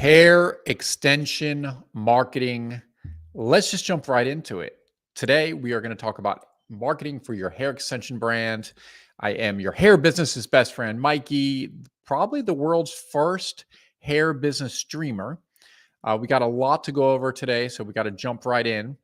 Hair extension marketing. Let's just jump right into it. Today, we are going to talk about marketing for your hair extension brand. I am your hair business's best friend, Mikey, probably the world's first hair business streamer. We got a lot to go over today, so we got to jump right in.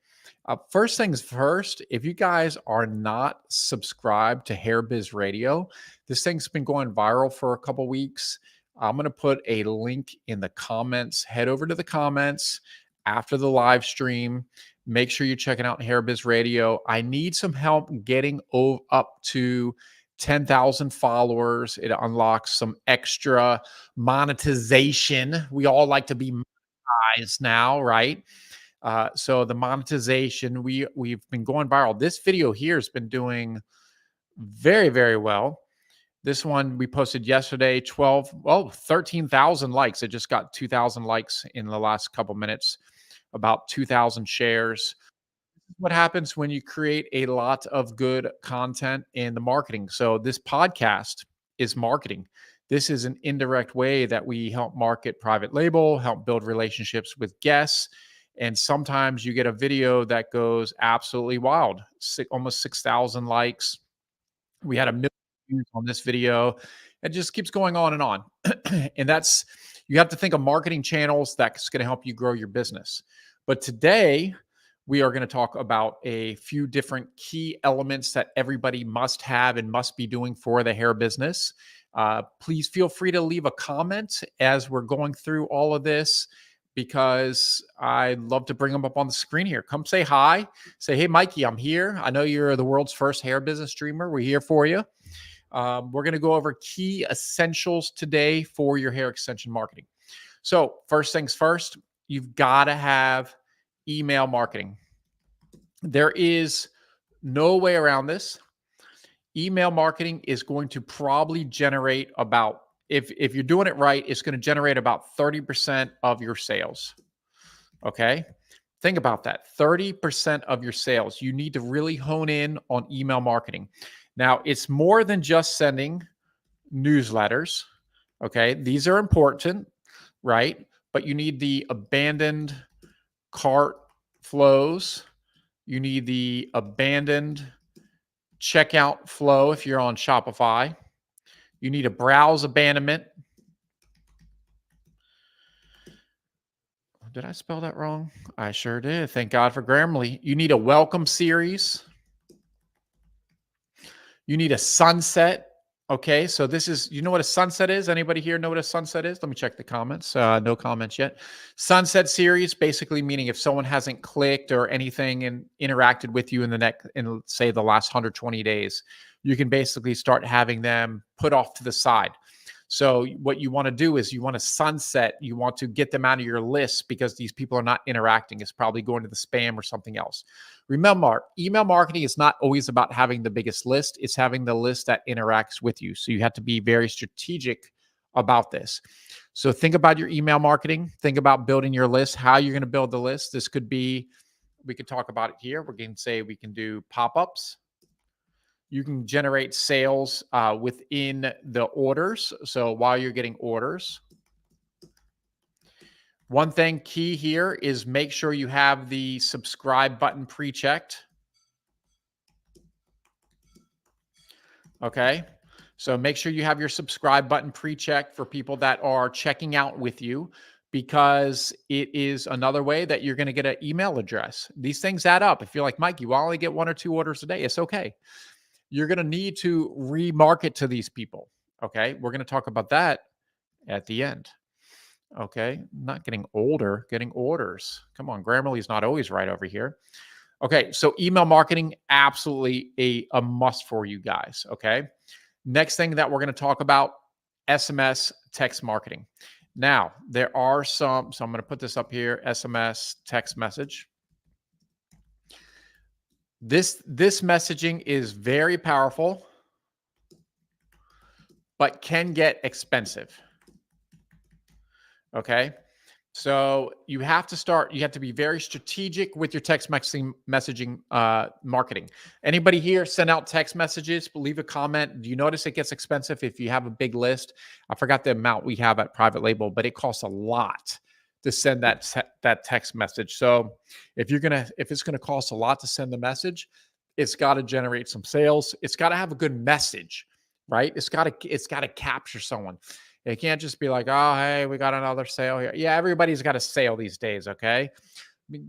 First things first, if you guys are not subscribed to Biz Radio, this thing's been going viral for a couple weeks. I'm going to put a link in the comments. Head over to the comments after the live stream. Make sure you're checking out Biz Radio. I need some help getting up to 10,000 followers. It unlocks some extra monetization. We all like to be monetized now, right? So the monetization, we've been going viral. This video here has been doing very, very well. This one we posted yesterday, 13,000 likes. It just got 2,000 likes in the last couple minutes, about 2,000 shares. What happens when you create a lot of good content in the marketing? So this podcast is marketing. This is an indirect way that we help market private label, help build relationships with guests. And sometimes you get a video that goes absolutely wild, almost 6,000 likes. We had 1 million views on this video. It just keeps going on and on. And you have to think of marketing channels that's going to help you grow your business. But today, we are going to talk about a few different key elements that everybody must have and must be doing for the hair business. Please feel free to leave a comment as we're going through all of this, because I'd love to bring them up on the screen here. Come say hi. Say, hey, Mikey, I'm here. I know you're the world's first hair business streamer. We're here for you. We're going to go over key essentials today for your hair extension marketing. So first things first, you've got to have email marketing. There is no way around this. Email marketing is going to probably generate about, if you're doing it right, it's going to generate about 30% of your sales. Okay. Think about that. 30% of your sales. You need to really hone in on email marketing. Now, it's more than just sending newsletters. Okay. These are important, right? But you need the abandoned cart flows. You need the abandoned checkout flow if you're on Shopify. You need a browse abandonment. Did I spell that wrong? I sure did. Thank God for Grammarly. You need a welcome series. You need a sunset. Okay, so this is, you know what a sunset is? Anybody here know what a sunset is? Let me check the comments. No comments yet. Sunset series, basically meaning if someone hasn't clicked or anything and interacted with you in say the last 120 days, you can basically start having them put off to the side. So what you want to do is you want to sunset. You want to get them out of your list because these people are not interacting. It's probably going to the spam or something else. Remember, email marketing is not always about having the biggest list. It's having the list that interacts with you. So you have to be very strategic about this. So think about your email marketing. Think about building your list, how you're going to build the list. This could be, we could talk about it here. We can say we can do pop-ups. You can generate sales within the orders. So while you're getting orders, one thing key here is make sure you have the subscribe button pre-checked. Okay. So make sure you have your subscribe button pre-checked for people that are checking out with you, because it is another way that you're going to get an email address. These things add up. If you're like, Mike, you only get 1 or 2 orders a day, it's okay. You're going to need to remarket to these people. Okay. We're going to talk about that at the end. Okay. Not getting older, getting orders. Come on. Grammarly is not always right over here. Okay. So email marketing, absolutely a must for you guys. Okay. Next thing that we're going to talk about, SMS text marketing. Now there are some, so I'm going to put this up here, SMS text message. This messaging is very powerful, but can get expensive. Okay. So you have to be very strategic with your text messaging marketing. Anybody here send out text messages? Leave a comment. Do you notice it gets expensive if you have a big list? I forgot the amount we have at private label, but it costs a lot to send that text message. So if it's gonna cost a lot to send the message, it's got to generate some sales. It's got to have a good message, right? It's got to capture someone. It can't just be like, oh, hey, we got another sale here. Yeah, everybody's got a sale these days. Okay,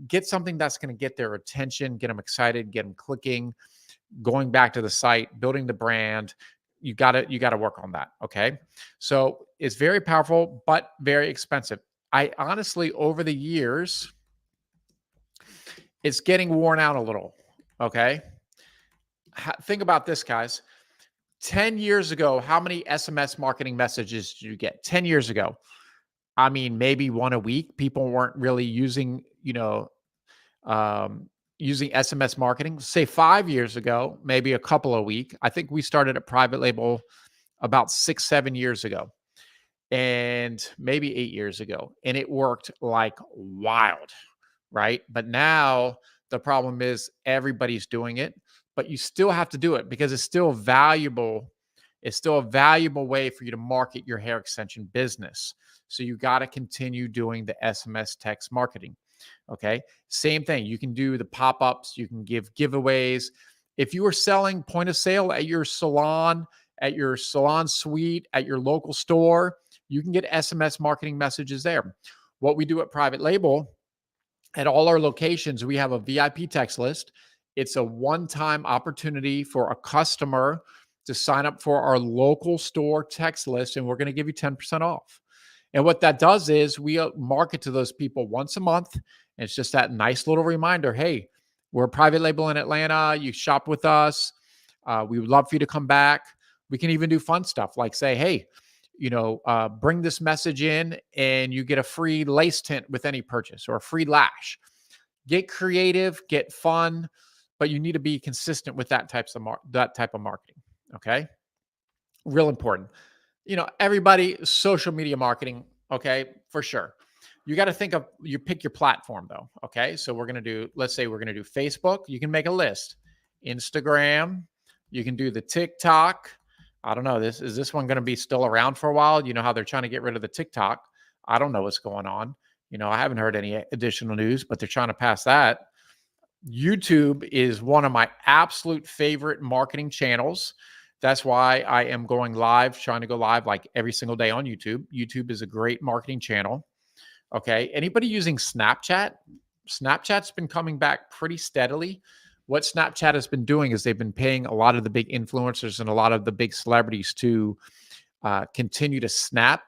get something that's going to get their attention, get them excited, get them clicking, going back to the site, building the brand. You got to work on that. Okay. So it's very powerful, but very expensive. I honestly, over the years, it's getting worn out a little. Okay. Think about this, guys. 10 years ago, how many SMS marketing messages did you get? 10 years ago. I mean, maybe one a week. People weren't really using, using SMS marketing. Say 5 years ago, maybe a couple a week. I think we started at private label about 6, 7 years ago, and maybe 8 years ago. And it worked like wild, right? But now the problem is everybody's doing it, but you still have to do it because it's still valuable. It's still a valuable way for you to market your hair extension business. So you got to continue doing the SMS text marketing. Okay. Same thing. You can do the pop-ups. You can give giveaways. If you are selling point of sale at your salon suite, at your local store, you can get SMS marketing messages there. What we do at private label, at all our locations, we have a VIP text list. It's a one-time opportunity for a customer to sign up for our local store text list, and we're going to give you 10% off. And what that does is we market to those people once a month. And it's just that nice little reminder. Hey, we're a private label in Atlanta. You shop with us. We would love for you to come back. We can even do fun stuff like say, hey, bring this message in and you get a free lace tint with any purchase or a free lash. Get creative, get fun, but you need to be consistent with that type of marketing. Okay. Real important. Everybody, social media marketing. Okay. For sure. You got to pick your platform though. Okay. So let's say we're going to do Facebook. You can make a list. Instagram. You can do the TikTok. I don't know. Is this one going to be still around for a while? You know how they're trying to get rid of the TikTok. I don't know what's going on. I haven't heard any additional news, but they're trying to pass that. YouTube is one of my absolute favorite marketing channels. That's why I am trying to go live like every single day on YouTube. YouTube is a great marketing channel. Okay. Anybody using Snapchat? Snapchat's been coming back pretty steadily. What Snapchat has been doing is they've been paying a lot of the big influencers and a lot of the big celebrities to continue to snap.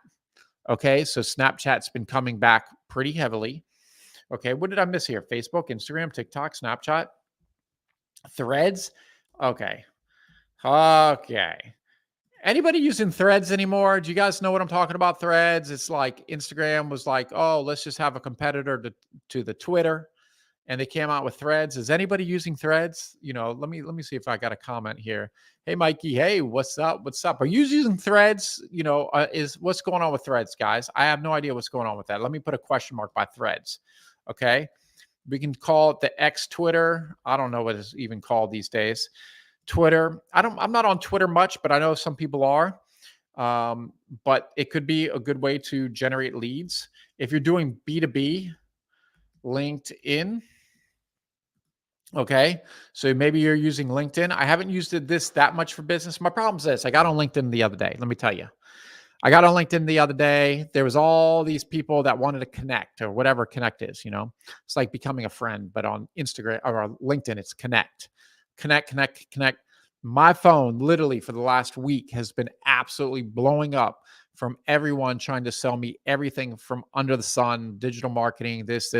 Okay. So Snapchat's been coming back pretty heavily. Okay. What did I miss here? Facebook, Instagram, TikTok, Snapchat, Threads. Okay. Anybody using Threads anymore? Do you guys know what I'm talking about? Threads. It's like Instagram was like, oh, let's just have a competitor to the Twitter. And they came out with Threads. Is anybody using Threads? Let me see if I got a comment here. Hey, Mikey. Hey, what's up? What's up? Are you using Threads? What's going on with Threads, guys? I have no idea what's going on with that. Let me put a question mark by Threads. Okay. We can call it the X Twitter. I don't know what it's even called these days. Twitter. I'm not on Twitter much, but I know some people are. But it could be a good way to generate leads. If you're doing B2B, LinkedIn. Okay. So maybe you're using LinkedIn. I haven't used this that much for business. My problem is this. I got on LinkedIn the other day. Let me tell you. I got on LinkedIn the other day. There was all these people that wanted to connect or whatever connect is, It's like becoming a friend, but on Instagram or on LinkedIn, it's connect. Connect. My phone literally for the last week has been absolutely blowing up from everyone trying to sell me everything from under the sun, digital marketing, this.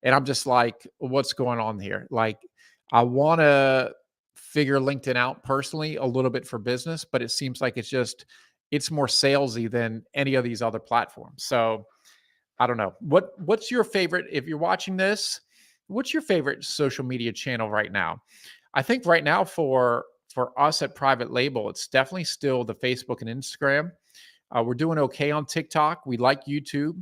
And I'm just like, what's going on here? Like, I want to figure LinkedIn out personally a little bit for business, but it seems like it's more salesy than any of these other platforms. So I don't know. What's your favorite, if you're watching this, what's your favorite social media channel right now? I think right now for us at Private Label, it's definitely still the Facebook and Instagram. We're doing okay on TikTok. We like YouTube.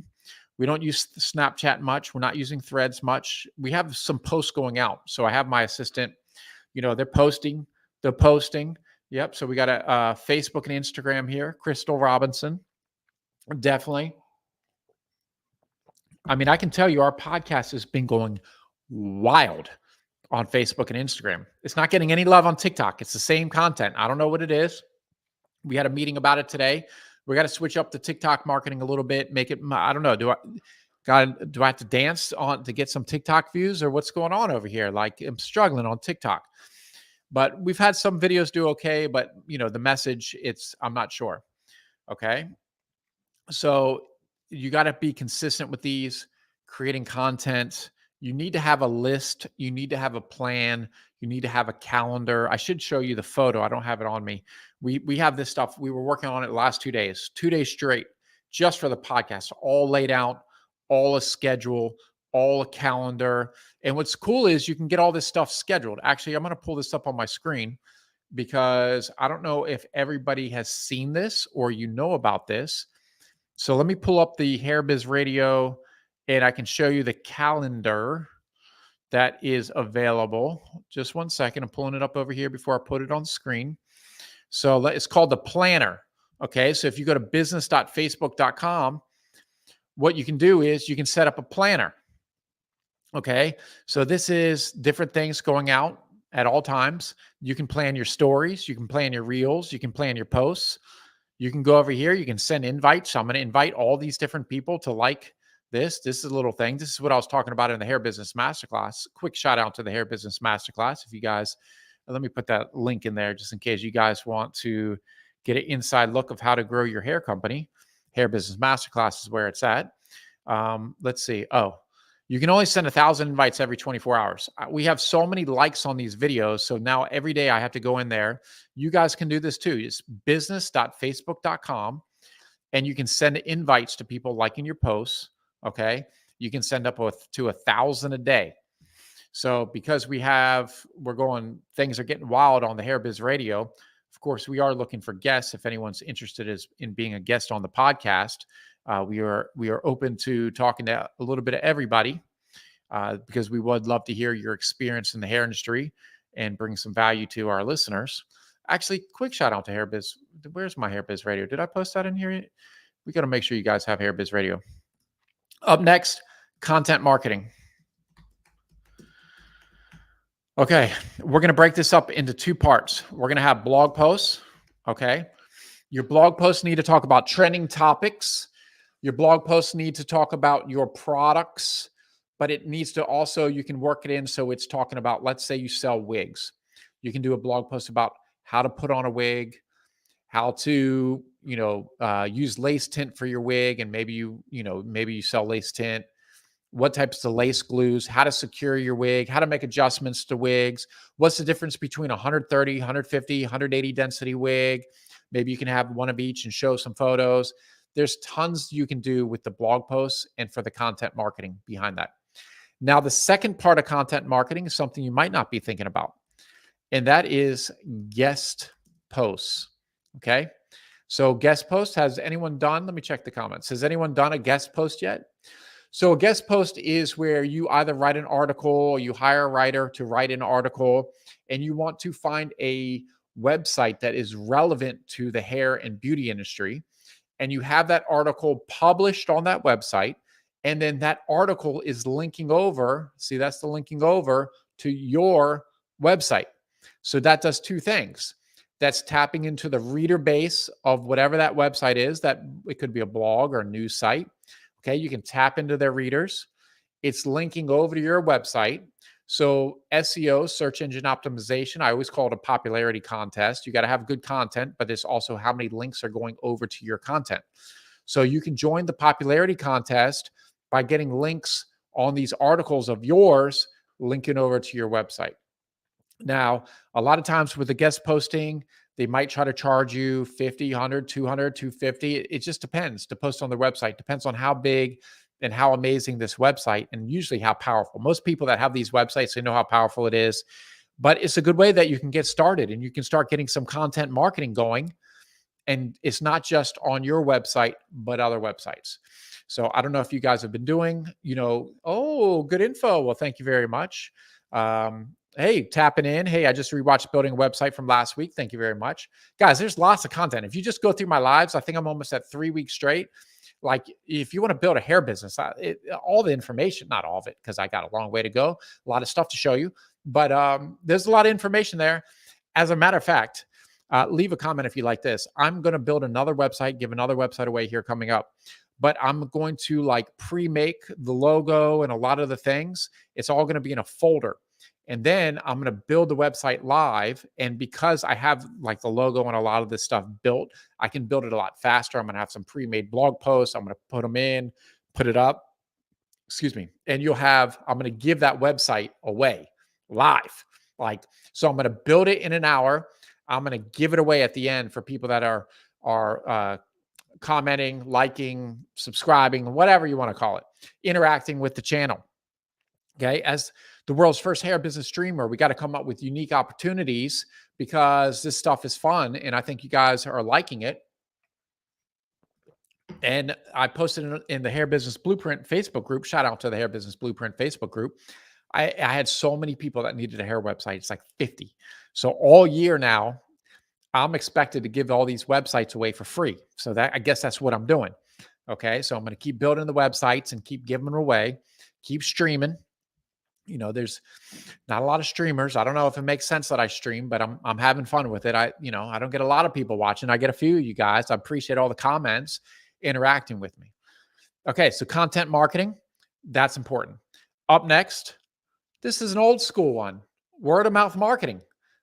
We don't use Snapchat much. We're not using Threads much. We have some posts going out. So I have my assistant, they're posting. Yep. So we got a Facebook and Instagram here. Crystal Robinson. Definitely. I mean, I can tell you our podcast has been going wild on Facebook and Instagram. It's not getting any love on TikTok. It's the same content. I don't know what it is. We had a meeting about it today. We got to switch up the TikTok marketing a little bit, make it, I don't know. Do I have to dance on to get some TikTok views, or what's going on over here? Like, I'm struggling on TikTok. But we've had some videos do okay, but the message, I'm not sure. Okay. So you got to be consistent with these, creating content. You need to have a list. You need to have a plan. You need to have a calendar. I should show you the photo. I don't have it on me. We have this stuff. We were working on it the last 2 days straight, just for the podcast, all laid out, all a schedule, all a calendar. And what's cool is you can get all this stuff scheduled. Actually, I'm going to pull this up on my screen because I don't know if everybody has seen this or about this. So let me pull up the Hair Biz Radio and I can show you the calendar that is available. Just one second. I'm pulling it up over here before I put it on the screen. So it's called the planner. Okay. So if you go to business.facebook.com, what you can do is you can set up a planner. Okay. So this is different things going out at all times. You can plan your stories. You can plan your reels. You can plan your posts. You can go over here. You can send invites. So I'm going to invite all these different people to like this. This is a little thing. This is what I was talking about in the Hair Business Masterclass. Quick shout out to the Hair Business Masterclass. If you guys, let me put that link in there just in case you guys want to get an inside look of how to grow your hair company. Hair Business Masterclass is where it's at. Let's see. Oh, you can only send 1,000 invites every 24 hours. We have so many likes on these videos. So now every day I have to go in there. You guys can do this too. It's business.facebook.com. And you can send invites to people liking your posts. Okay. You can send up to 1,000 a day. So because things are getting wild on the Hair Biz Radio. Of course, we are looking for guests. If anyone's interested in being a guest on the podcast, we are open to talking to a little bit of everybody because we would love to hear your experience in the hair industry and bring some value to our listeners. Actually, quick shout out to Hair Biz. Where's my Hair Biz Radio? Did I post that in here? We got to make sure you guys have Hair Biz Radio. Up next, content marketing. Okay, we're going to break this up into 2 parts. We're going to have blog posts. Okay, your blog posts need to talk about trending topics. Your blog posts need to talk about your products, but it needs to also, you can work it in so it's talking about, let's say you sell wigs. You can do a blog post about how to put on a wig, how to, use lace tint for your wig, and maybe you sell lace tint. What types of lace glues, how to secure your wig, how to make adjustments to wigs. What's the difference between 130, 150, 180 density wig? Maybe you can have one of each and show some photos. There's tons you can do with the blog posts and for the content marketing behind that. Now, the second part of content marketing is something you might not be thinking about, and that is guest posts. Okay. So guest posts, has anyone done, let me check the comments. Has anyone done a guest post yet? So a guest post is where you either write an article or you hire a writer to write an article, and you want to find a website that is relevant to the hair and beauty industry. And you have that article published on that website. And then that article is linking over. See, that's the linking over to your website. So that does 2 things. That's tapping into the reader base of whatever that website is. That it could be a blog or a news site. Okay, you can tap into their readers. It's linking over to your website. So SEO, search engine optimization, I always call it a popularity contest. You got to have good content, but it's also how many links are going over to your content. So you can join the popularity contest by getting links on these articles of yours, linking over to your website. Now, a lot of times with the guest posting, they might try to charge you 50, 100, 200, 250. It just depends to post on their website. Depends on how big and how amazing this website, and usually how powerful. Most people that have these websites, they know how powerful it is, but it's a good way that you can get started and you can start getting some content marketing going. And it's not just on your website, but other websites. So I don't know if you guys have been doing, oh, good info. Well, thank you very much. Hey, tapping in. Hey, I just rewatched Building a Website from last week. Thank you very much. Guys, there's lots of content. If you just go through my lives, I think I'm almost at 3 weeks straight. Like if you want to build a hair business, all the information, not all of it, because I got a long way to go, a lot of stuff to show you, but there's a lot of information there. As a matter of fact, leave a comment if you like this. I'm going to build another website, give another website away here coming up, but I'm going to like pre-make the logo and a lot of the things. It's all going to be in a folder. And then I'm going to build the website live. And because I have like the logo and a lot of this stuff built, I can build it a lot faster. I'm going to have some pre-made blog posts. I'm going to put them in, put it up, excuse me. And I'm going to give that website away live. Like, so I'm going to build it in an hour. I'm going to give it away at the end for people that are commenting, liking, subscribing, whatever you want to call it, interacting with the channel. Okay. As the world's first hair business streamer, we got to come up with unique opportunities because this stuff is fun. And I think you guys are liking it. And I posted in the Hair Business Blueprint Facebook group. Shout out to the Hair Business Blueprint Facebook group. I had so many people that needed a hair website. It's like 50. So all year now, I'm expected to give all these websites away for free. So I guess that's what I'm doing. Okay. So I'm going to keep building the websites and keep giving them away, keep streaming. You know, there's not a lot of streamers. I don't know if it makes sense that I stream, but I'm having fun with it. I don't get a lot of people watching. I get a few of you guys. I appreciate all the comments interacting with me. Okay. So content marketing, that's important. Up next, this is an old school one, word of mouth marketing.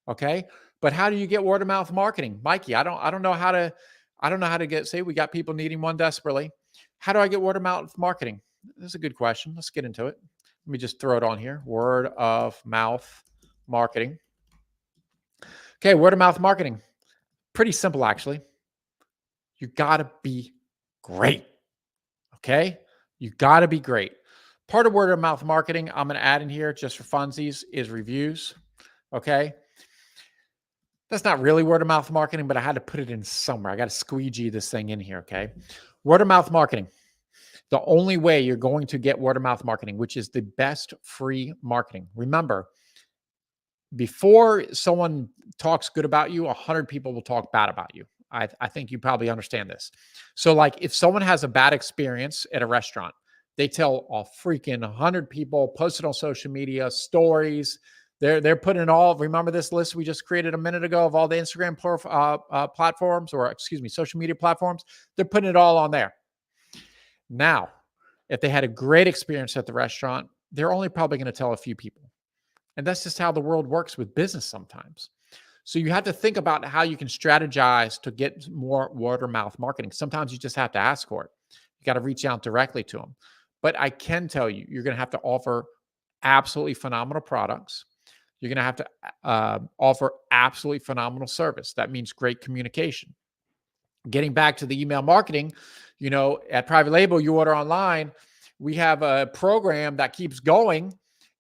Okay. But how do you get word of mouth marketing? Mikey, I don't know how to get, say we got people needing one desperately. How do I get word of mouth marketing? This is a good question. Let's get into it. Let me just throw it on here. Word of mouth marketing. Okay. Word of mouth marketing. Pretty simple, actually. You got to be great. Okay. You got to be great. Part of word of mouth marketing I'm going to add in here just for funsies is reviews. Okay. That's not really word of mouth marketing, but I had to put it in somewhere. I got to squeegee this thing in here. Okay. Word of mouth marketing. The only way you're going to get word of mouth marketing, which is the best free marketing. Remember, before someone talks good about you, 100 people will talk bad about you. I think you probably understand this. So like if someone has a bad experience at a restaurant, they tell a freaking 100 people, post it on social media, stories. They're putting it all. Remember this list we just created a minute ago of all the Instagram platforms, or excuse me, social media platforms. They're putting it all on there. Now, if they had a great experience at the restaurant, they're only probably going to tell a few people. And that's just how the world works with business sometimes. So you have to think about how you can strategize to get more word of mouth marketing. Sometimes you just have to ask for it. You got to reach out directly to them. But I can tell you, you're going to have to offer absolutely phenomenal products. You're going to have to offer absolutely phenomenal service. That means great communication. Getting back to the email marketing, at Private Label, you order online. We have a program that keeps going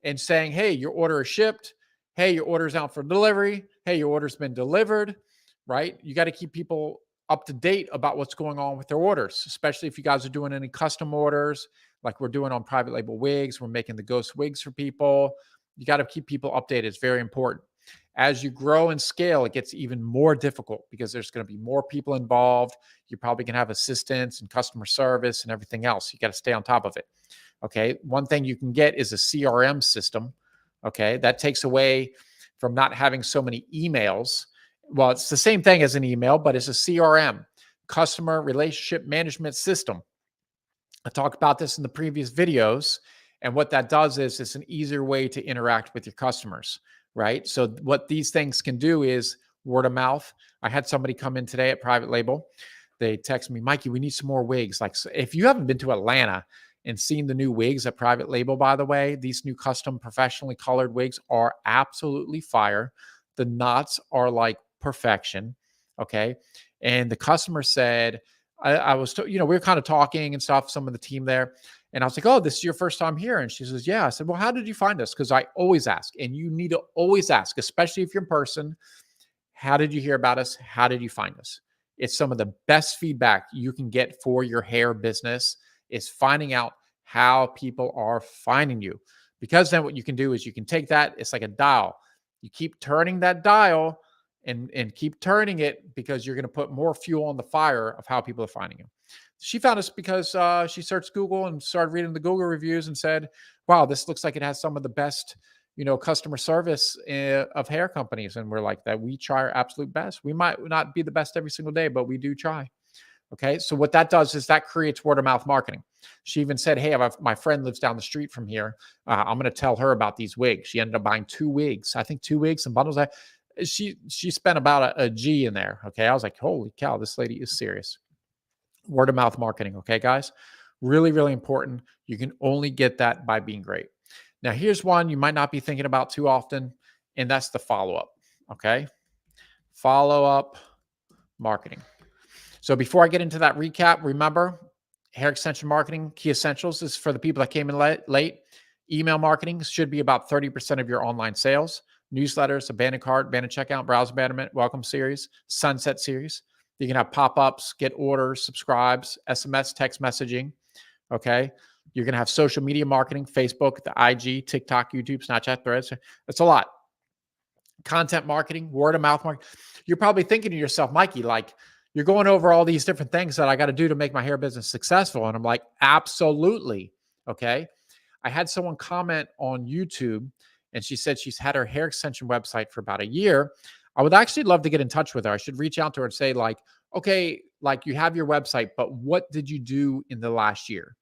and saying, hey, your order is shipped. Hey, your order's out for delivery. Hey, your order's been delivered, right? You got to keep people up to date about what's going on with their orders, especially if you guys are doing any custom orders like we're doing on Private Label wigs. We're making the ghost wigs for people. You got to keep people updated. It's very important. As you grow and scale, it gets even more difficult because there's going to be more people involved. You're probably going to have assistants and customer service and everything else. You got to stay on top of it. Okay. One thing you can get is a CRM system. Okay. That takes away from not having so many emails. Well, it's the same thing as an email, but it's a CRM, customer relationship management system. I talked about this in the previous videos. And what that does is it's an easier way to interact with your customers, right? So what these things can do is word of mouth. I had somebody come in today at Private Label. They text me, Mikey, we need some more wigs. Like, so if you haven't been to Atlanta and seen the new wigs at Private Label, by the way, these new custom professionally colored wigs are absolutely fire. The knots are like perfection. Okay. And the customer said, I was, we were kind of talking and stuff, some of the team there. And I was like, oh, this is your first time here. And she says, yeah. I said, well, how did you find us? Because I always ask, and you need to always ask, especially if you're in person. How did you hear about us? How did you find us? It's some of the best feedback you can get for your hair business is finding out how people are finding you. Because then what you can do is you can take that. It's like a dial. You keep turning that dial and keep turning it because you're going to put more fuel on the fire of how people are finding you. She found us because she searched Google and started reading the Google reviews and said, wow, this looks like it has some of the best, customer service of hair companies. And we're like, that we try our absolute best. We might not be the best every single day, but we do try. Okay. So what that does is that creates word of mouth marketing. She even said, hey, my friend lives down the street from here. I'm going to tell her about these wigs. She ended up buying 2 wigs. I think 2 wigs and bundles. She spent about a G in there. Okay. I was like, holy cow, this lady is serious. Word of mouth marketing. Okay, guys, really, really important. You can only get that by being great. Now, here's one you might not be thinking about too often, and that's the follow-up. Okay. Follow-up marketing. So before I get into that recap, remember, hair extension marketing, key essentials is for the people that came in late. Email marketing should be about 30% of your online sales. Newsletters, abandoned cart, abandoned checkout, browse abandonment, welcome series, sunset series. You can have pop-ups, get orders, subscribes, SMS, text messaging. Okay. You're going to have social media marketing, Facebook, the IG, TikTok, YouTube, Snapchat, Threads. That's a lot. Content marketing, word of mouth marketing. You're probably thinking to yourself, Mikey, like, you're going over all these different things that I got to do to make my hair business successful. And I'm like, absolutely. Okay. I had someone comment on YouTube and she said she's had her hair extension website for about a year. I would actually love to get in touch with her. I should reach out to her and say like, okay, like you have your website, but what did you do in the last year?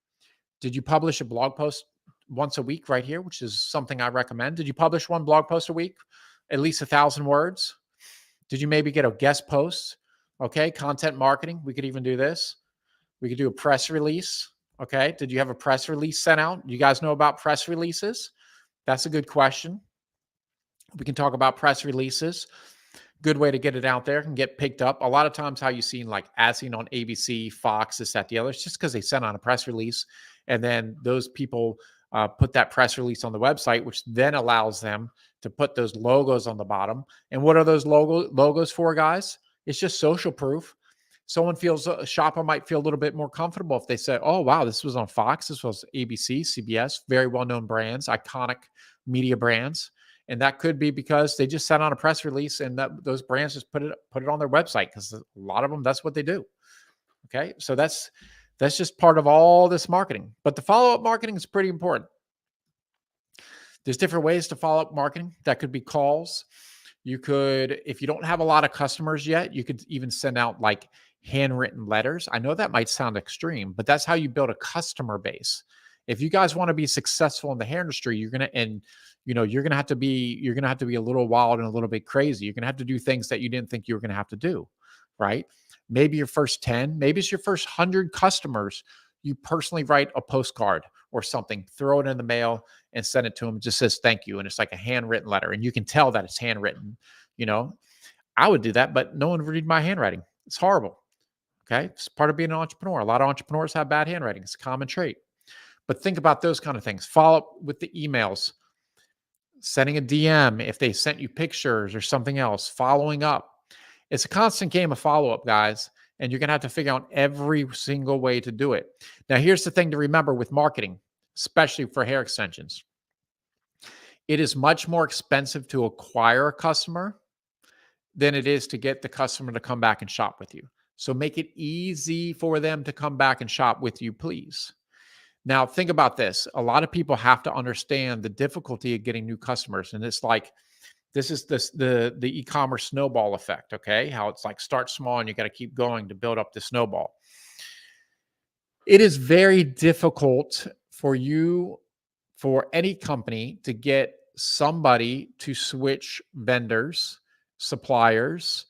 Did you publish a blog post once a week right here, which is something I recommend? Did you publish one blog post a week, at least 1,000 words? Did you maybe get a guest post? Okay, content marketing. We could even do this. We could do a press release. Okay, did you have a press release sent out? You guys know about press releases? That's a good question. We can talk about press releases. Good way to get it out there and get picked up. A lot of times how you see like as seen on ABC, Fox, this, that, the other, it's just because they sent out a press release. And then those people put that press release on the website, which then allows them to put those logos on the bottom. And what are those logos for, guys? It's just social proof. Someone feels, a shopper might feel a little bit more comfortable if they say, oh, wow, this was on Fox. This was ABC, CBS, very well-known brands, iconic media brands. And that could be because they just sent out a press release and those brands just put it on their website because a lot of them, that's what they do. Okay. So that's just part of all this marketing. But the follow-up marketing is pretty important. There's different ways to follow up marketing. That could be calls. You could, if you don't have a lot of customers yet, you could even send out like handwritten letters. I know that might sound extreme, but that's how you build a customer base. If you guys want to be successful in the hair industry, you're going to have to be a little wild and a little bit crazy. You're going to have to do things that you didn't think you were going to have to do, right? Maybe your first 10, maybe it's your first 100 customers. You personally write a postcard or something, throw it in the mail and send it to them. It just says thank you. And it's like a handwritten letter. And you can tell that it's handwritten. I would do that, but no one would read my handwriting. It's horrible. Okay. It's part of being an entrepreneur. A lot of entrepreneurs have bad handwriting. It's a common trait. But think about those kind of things. Follow up with the emails, sending a DM if they sent you pictures or something else, following up. It's a constant game of follow-up, guys, and you're going to have to figure out every single way to do it. Now, here's the thing to remember with marketing, especially for hair extensions. It is much more expensive to acquire a customer than it is to get the customer to come back and shop with you. So make it easy for them to come back and shop with you, please. Now, think about this. A lot of people have to understand the difficulty of getting new customers. And it's like, this is the e-commerce snowball effect, okay? How it's like start small and you got to keep going to build up the snowball. It is very difficult for any company to get somebody to switch vendors, suppliers,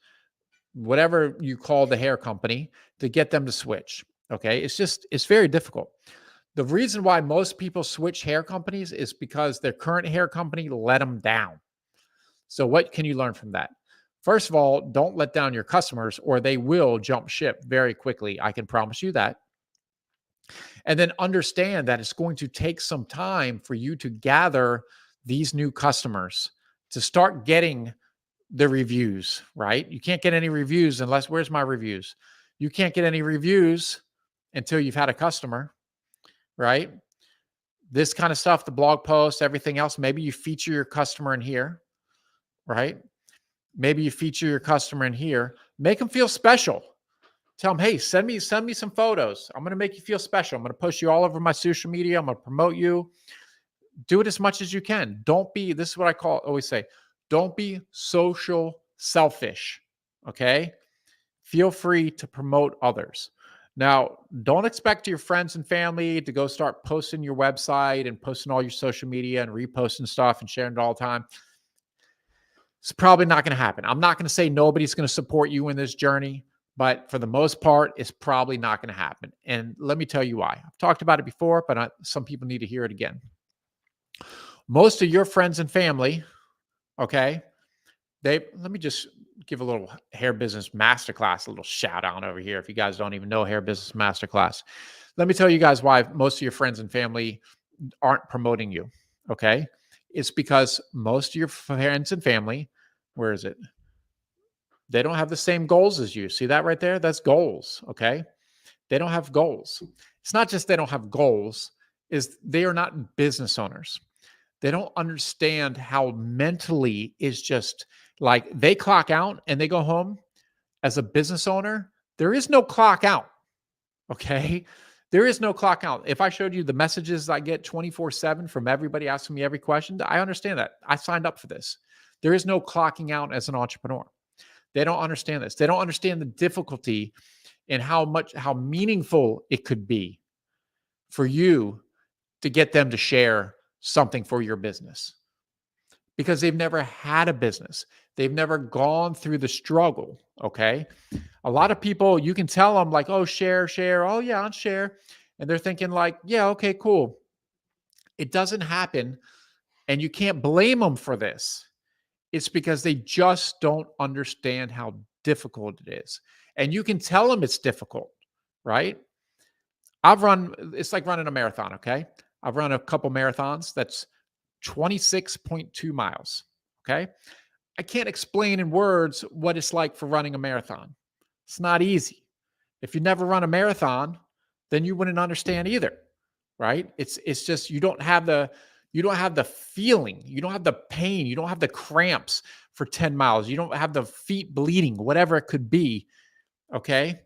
whatever you call the hair company, to get them to switch, okay? It's very difficult. The reason why most people switch hair companies is because their current hair company let them down. So what can you learn from that? First of all, don't let down your customers or they will jump ship very quickly. I can promise you that. And then understand that it's going to take some time for you to gather these new customers to start getting the reviews, right? You can't get any reviews unless, where's my reviews? You can't get any reviews until you've had a customer, right? This kind of stuff, the blog posts, everything else, maybe you feature your customer in here. Right? Maybe you feature your customer in here, make them feel special. Tell them, hey, send me some photos. I'm going to make you feel special. I'm going to post you all over my social media. I'm going to promote you. Do it as much as you can. Don't be, this is what always say, don't be social selfish. Okay. Feel free to promote others. Now, don't expect your friends and family to go start posting your website and posting all your social media and reposting stuff and sharing it all the time. It's probably not going to happen. I'm not going to say nobody's going to support you in this journey, but for the most part, it's probably not going to happen. And let me tell you why. I've talked about it before, but some people need to hear it again. Most of your friends and family, okay, let me just give a little hair business masterclass, a little shout out over here. If you guys don't even know hair business masterclass, let me tell you guys why most of your friends and family aren't promoting you. Okay. It's because most of your friends and family, where is it? They don't have the same goals as you. See that right there? That's goals. Okay. They don't have goals. It's not just they don't have goals, is they are not business owners. They don't understand how mentally is just like they clock out and they go home. As a business owner, there is no clock out. Okay. There is no clock out. If I showed you the messages I get 24/7 from everybody asking me every question, I understand that. I signed up for this. There is no clocking out as an entrepreneur. They don't understand this. They don't understand the difficulty and how meaningful it could be for you to get them to share something for your business because they've never had a business. They've never gone through the struggle. Okay. A lot of people, you can tell them like, oh, share. Oh yeah, I'll share. And they're thinking like, yeah, okay, cool. It doesn't happen. And you can't blame them for this. It's because they just don't understand how difficult it is. And you can tell them it's difficult, right? It's like running a marathon. Okay. I've run a couple marathons. That's 26.2 miles. Okay. I can't explain in words what it's like for running a marathon. It's not easy. If you never run a marathon, then you wouldn't understand either, right? It's just you don't have the feeling, you don't have the pain, you don't have the cramps for 10 miles. You don't have the feet bleeding, whatever it could be, okay?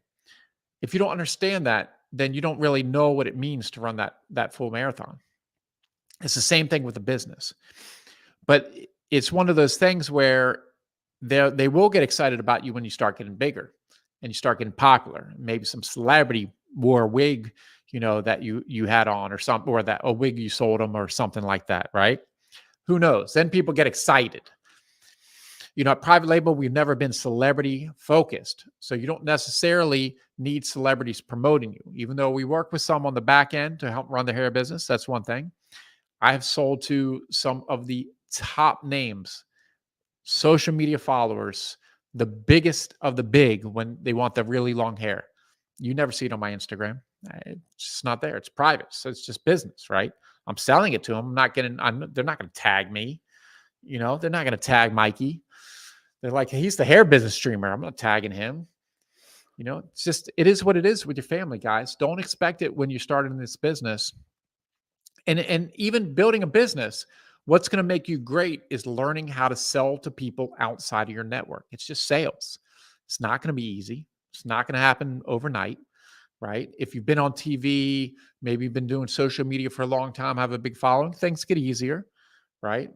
If you don't understand that, then you don't really know what it means to run that full marathon. It's the same thing with a business. But it's one of those things where they will get excited about you when you start getting bigger and you start getting popular. Maybe some celebrity wore a wig, that you had on or something, or that a wig you sold them or something like that, right? Who knows? Then people get excited. At Private Label, we've never been celebrity focused. So you don't necessarily need celebrities promoting you, even though we work with some on the back end to help run the hair business. That's one thing. I have sold to some of the top names, social media followers, the biggest of the big when they want the really long hair. You never see it on my Instagram. It's just not there. It's private. So it's just business, right? I'm selling it to them. They're not going to tag me. They're not going to tag Mikey. They're like, he's the hair business streamer. I'm not tagging him. It is what it is with your family, guys. Don't expect it when you start in this business. And even building a business, what's going to make you great is learning how to sell to people outside of your network. It's just sales. It's not going to be easy. It's not going to happen overnight, right? If you've been on TV, maybe you've been doing social media for a long time, have a big following, things get easier, right?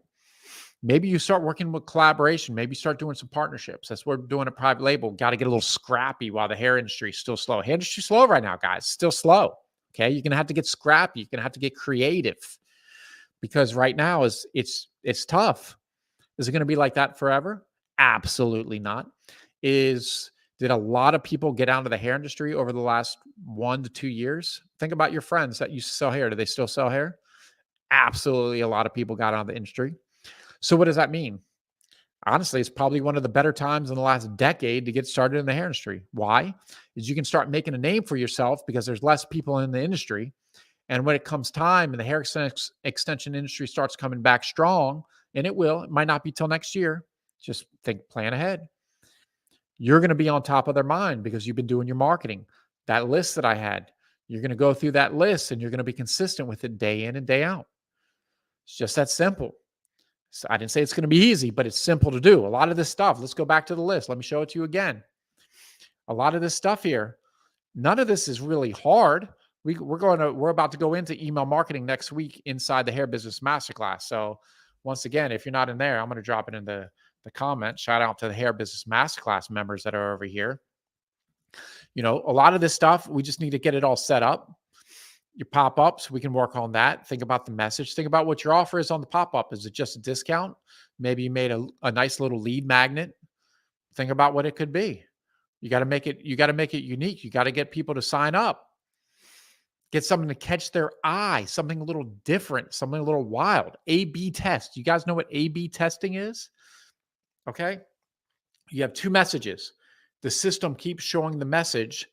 Maybe you start working with collaboration. Maybe you start doing some partnerships. That's what we're doing at Private Label. Got to get a little scrappy while the hair industry is still slow. Hair industry slow right now, guys. Still slow. Okay. You're going to have to get scrappy. You're going to have to get creative because right now it's tough. Is it going to be like that forever? Absolutely not. Did a lot of people get out of the hair industry over the last 1 to 2 years? Think about your friends that used to sell hair. Do they still sell hair? Absolutely. A lot of people got out of the industry. So what does that mean? Honestly, it's probably one of the better times in the last decade to get started in the hair industry. Why? Is you can start making a name for yourself because there's less people in the industry. And when it comes time and the hair extension industry starts coming back strong, and it might not be till next year. Just plan ahead. You're going to be on top of their mind because you've been doing your marketing. That list that I had, you're going to go through that list and you're going to be consistent with it day in and day out. It's just that simple. So I didn't say it's going to be easy, but it's simple to do. A lot of this stuff, let's go back to the list. Let me show it to you again. A lot of this stuff here, None of this is really hard. We're about to go into email marketing next week inside the Hair Business Masterclass. So once again, if you're not in there, I'm going to drop it in the comments. Shout out to the Hair Business Masterclass members that are over here. A lot of this stuff, we just need to get it all set up. Your pop-ups, we can work on that. Think about the message. Think about what your offer is on the pop-up. Is it just a discount? Maybe you made a nice little lead magnet. Think about what it could be. You got to make it unique. You got to get people to sign up. Get something to catch their eye, something a little different, something a little wild. A/B test. You guys know what A/B testing is? Okay. You have two messages. The system keeps showing the message,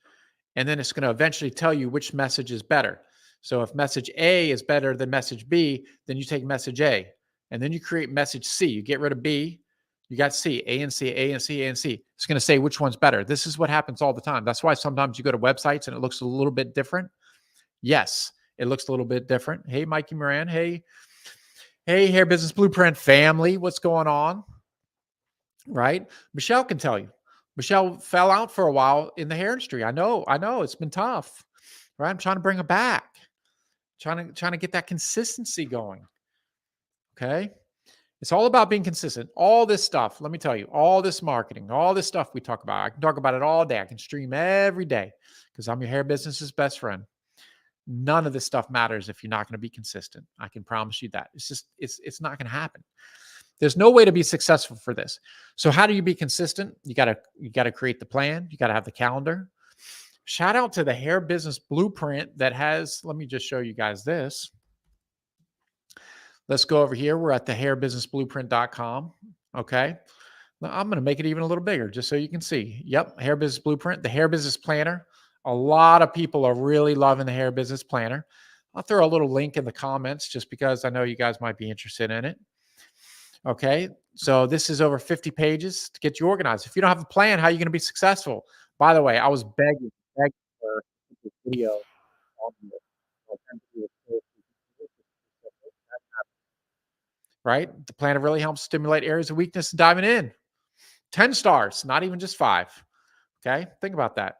and then it's going to eventually tell you which message is better. So if message A is better than message B, then you take message A, and then you create message C. You get rid of B. You got C, A and C, A and C, A and C. It's going to say which one's better. This is what happens all the time. That's why sometimes you go to websites and it looks a little bit different. Yes, it looks a little bit different. Hey, Mikey Moran. Hey, Hair Business Blueprint family. What's going on? Right? Michelle can tell you. Michelle fell out for a while in the hair industry. I know. It's been tough. Right? I'm trying to bring her back. Trying to get that consistency going. Okay? It's all about being consistent. All this stuff, let me tell you, all this marketing, all this stuff we talk about, I can talk about it all day. I can stream every day because I'm your hair business's best friend. None of this stuff matters if you're not going to be consistent. I can promise you that. It's not going to happen. There's no way to be successful for this. So how do you be consistent? You got to create the plan. You got to have the calendar. Shout out to the Hair Business Blueprint that has, let me just show you guys this. Let's go over here. We're at the hairbusinessblueprint.com. Okay. Now I'm going to make it even a little bigger just so you can see. Yep. Hair Business Blueprint, the Hair Business Planner. A lot of people are really loving the Hair Business Planner. I'll throw a little link in the comments just because I know you guys might be interested in it. Okay. So this is over 50 pages to get you organized. If you don't have a plan, how are you going to be successful? By the way, I was begging for this video on right? The planner really helps stimulate areas of weakness and diving in. 10 stars, not even just 5. Okay. Think about that.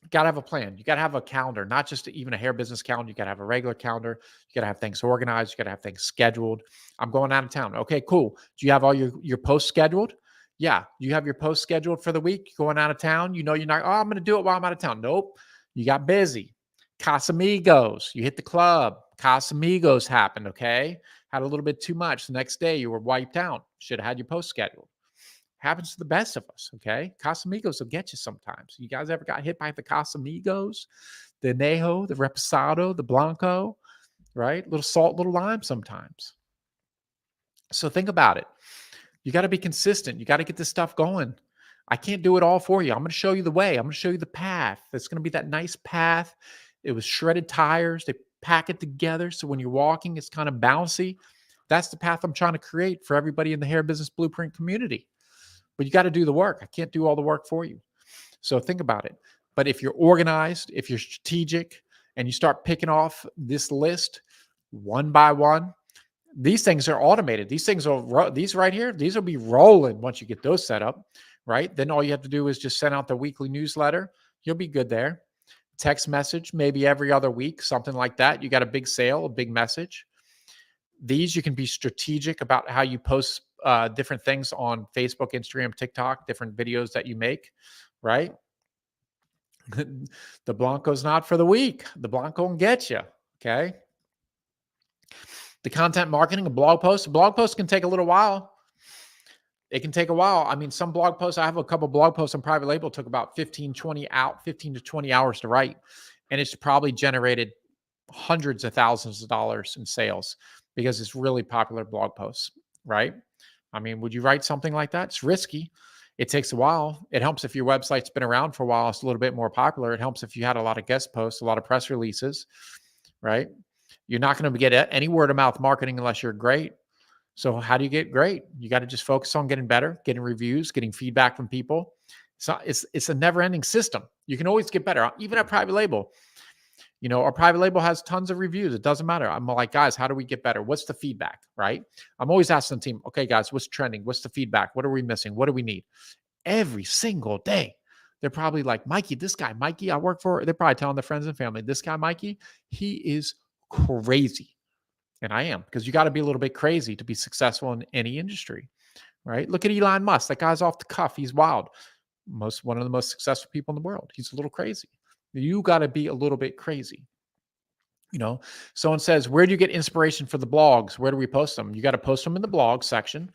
You got to have a plan. You got to have a calendar, not just even a hair business calendar. You got to have a regular calendar. You got to have things organized. You got to have things scheduled. I'm going out of town. Okay, cool. Do you have all your posts scheduled? Yeah. You have your posts scheduled for the week. You're going out of town. You know, you're not, I'm going to do it while I'm out of town. Nope. You got busy. Casamigos. You hit the club. Casamigos happened. Okay. Had a little bit too much. The next day you were wiped out. Should have had your post scheduled. Happens to the best of us, okay? Casamigos will get you sometimes. You guys ever got hit by the Casamigos? The Anejo, the Reposado, the Blanco, right? Little salt, little lime sometimes. So think about it. You got to be consistent. You got to get this stuff going. I can't do it all for you. I'm going to show you the way. I'm going to show you the path. It's going to be that nice path. It was shredded tires. They pack it together. So when you're walking, it's kind of bouncy. That's the path I'm trying to create for everybody in the Hair Business Blueprint community. But you got to do the work. I can't do all the work for you. So think about it. But if you're organized, if you're strategic, and you start picking off this list one by one, these things are automated. These things are, these right here, these will be rolling once you get those set up, right? Then all you have to do is just send out the weekly newsletter. You'll be good there. Text message, maybe every other week, something like that. You got a big sale, a big message. These, you can be strategic about how you post different things on Facebook, Instagram, TikTok, different videos that you make, right? The Blanco's not for the weak. The Blanco will get you, okay? The content marketing, a blog post can take a little while. It can take a while. I mean, some blog posts, I have a couple blog posts on private label, took about 15 to 20 hours to write. And it's probably generated hundreds of thousands of dollars in sales because it's really popular blog posts, right? I mean, would you write something like that? It's risky. It takes a while. It helps if your website's been around for a while. It's a little bit more popular. It helps if you had a lot of guest posts, a lot of press releases, right? You're not going to get any word of mouth marketing unless you're great. So how do you get great? You got to just focus on getting better, getting reviews, getting feedback from people. So it's a never ending system. You can always get better. Even at private label, you know, our private label has tons of reviews. It doesn't matter. I'm like, guys, how do we get better? What's the feedback, right? I'm always asking the team, okay, guys, what's trending? What's the feedback? What are we missing? What do we need? Every single day. They're probably like, Mikey, this guy, Mikey, I work for, they're probably telling their friends and family, this guy, Mikey, he is crazy. And I am, because you got to be a little bit crazy to be successful in any industry, right? Look at Elon Musk. That guy's off the cuff. He's wild. One of the most successful people in the world. He's a little crazy. You got to be a little bit crazy. Someone says, where do you get inspiration for the blogs? Where do we post them? You got to post them in the blog section.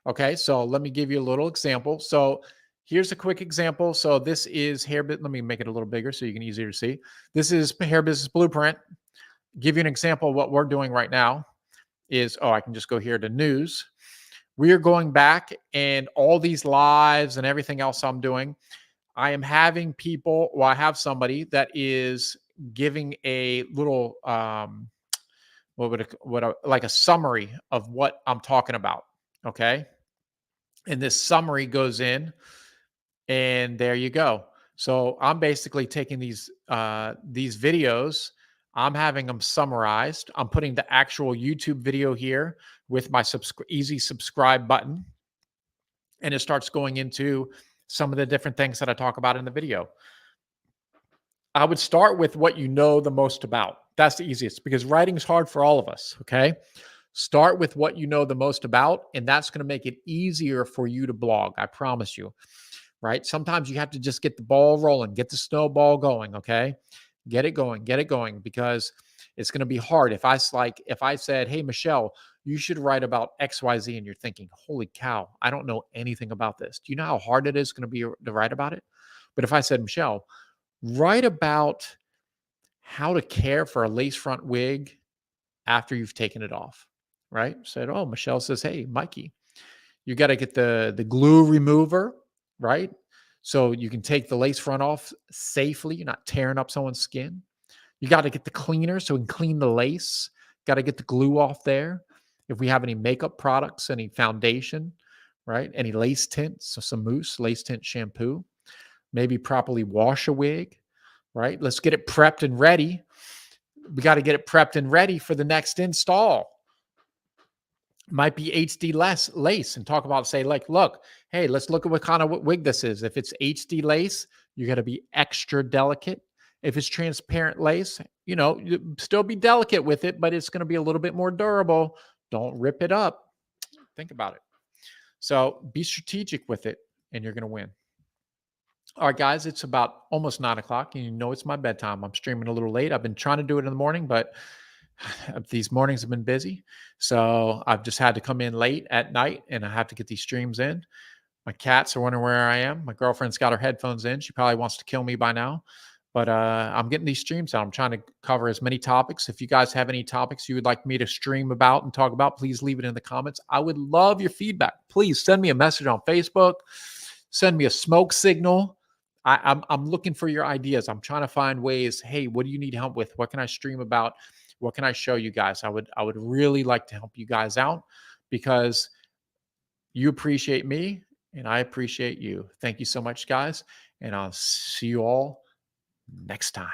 Okay, so let me give you a little example. So here's a quick example. So this is let me make it a little bigger so you can easier to see. This is Hair Business Blueprint. Give you an example of what we're doing right now is, I can just go here to news. We are going back, and all these lives and everything else I'm doing, I am having people, I have somebody that is giving a little, like a summary of what I'm talking about. Okay. And this summary goes in, and there you go. So I'm basically taking these videos, I'm having them summarized. I'm putting the actual YouTube video here with my easy subscribe button. And it starts going into some of the different things that I talk about in the video. I would start with what you know the most about. That's the easiest, because writing is hard for all of us. Okay. Start with what you know the most about, and that's going to make it easier for you to blog. I promise you, right? Sometimes you have to just get the ball rolling, get the snowball going. Okay. Get it going, because it's going to be hard. If I said, hey, Michelle, you should write about XYZ, and you're thinking, holy cow, I don't know anything about this. Do you know how hard it is going to be to write about it? But if I said, Michelle, write about how to care for a lace front wig after you've taken it off, right? Said, Michelle says, hey, Mikey, you got to get the glue remover, right? So you can take the lace front off safely. You're not tearing up someone's skin. You got to get the cleaner so we can clean the lace. Got to get the glue off there. If we have any makeup products, any foundation, right? Any lace tint, so some mousse, lace tint shampoo, maybe properly wash a wig, right? Let's get it prepped and ready. We got to get it prepped and ready for the next install. Might be HD lace, and talk about, say, like, look, hey, let's look at what kind of wig this is. If it's HD lace, you got to be extra delicate. If it's transparent lace, you still be delicate with it, but it's going to be a little bit more durable. Don't rip it up. Think about it. So be strategic with it, and you're going to win. All right, guys, it's about almost 9:00, and it's my bedtime. I'm streaming a little late. I've been trying to do it in the morning, but these mornings have been busy. So I've just had to come in late at night, and I have to get these streams in. My cats are wondering where I am. My girlfriend's got her headphones in. She probably wants to kill me by now. But I'm getting these streams out. I'm trying to cover as many topics. If you guys have any topics you would like me to stream about and talk about, please leave it in the comments. I would love your feedback. Please send me a message on Facebook. Send me a smoke signal. I'm looking for your ideas. I'm trying to find ways. Hey, what do you need help with? What can I stream about? What can I show you guys? I would really like to help you guys out, because you appreciate me and I appreciate you. Thank you so much, guys. And I'll see you all next time.